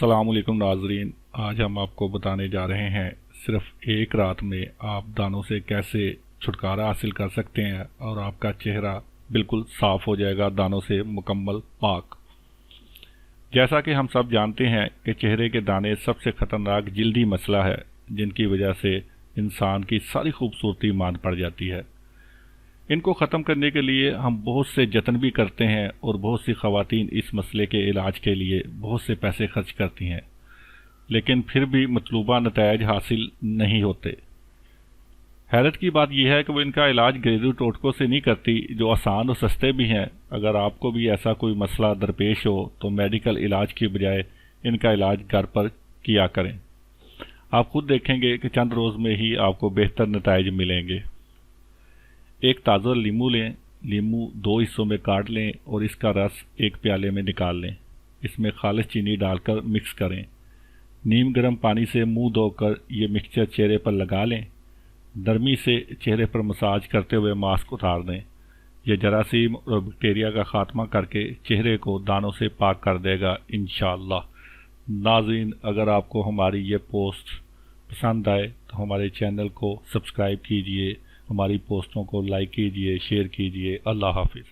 السلام علیکم ناظرین، آج ہم آپ کو بتانے جا رہے ہیں صرف ایک رات میں آپ دانوں سے کیسے چھٹکارا حاصل کر سکتے ہیں اور آپ کا چہرہ بالکل صاف ہو جائے گا، دانوں سے مکمل پاک۔ جیسا کہ ہم سب جانتے ہیں کہ چہرے کے دانے سب سے خطرناک جلدی مسئلہ ہے جن کی وجہ سے انسان کی ساری خوبصورتی مان پڑ جاتی ہے۔ ان کو ختم کرنے کے لیے ہم بہت سے جتن بھی کرتے ہیں اور بہت سی خواتین اس مسئلے کے علاج کے لیے بہت سے پیسے خرچ کرتی ہیں، لیکن پھر بھی مطلوبہ نتائج حاصل نہیں ہوتے۔ حیرت کی بات یہ ہے کہ وہ ان کا علاج گھریلو ٹوٹکوں سے نہیں کرتی جو آسان اور سستے بھی ہیں۔ اگر آپ کو بھی ایسا کوئی مسئلہ درپیش ہو تو میڈیکل علاج کی بجائے ان کا علاج گھر پر کیا کریں۔ آپ خود دیکھیں گے کہ چند روز میں ہی آپ کو بہتر نتائج ملیں گے۔ ایک تازہ لیمو لیں، لیمو 2 حصوں میں کاٹ لیں اور اس کا رس ایک پیالے میں نکال لیں۔ اس میں خالص چینی ڈال کر مکس کریں۔ نیم گرم پانی سے منہ دھو کر یہ مکسچر چہرے پر لگا لیں۔ نرمی سے چہرے پر مساج کرتے ہوئے ماسک اتار دیں۔ یہ جراثیم اور بیکٹیریا کا خاتمہ کر کے چہرے کو دانوں سے پاک کر دے گا انشاءاللہ۔ ناظرین، اگر آپ کو ہماری یہ پوسٹ پسند آئے تو ہمارے چینل کو سبسکرائب کیجئے، ہماری پوسٹوں کو لائک کیجئے، شیئر کیجئے۔ اللہ حافظ۔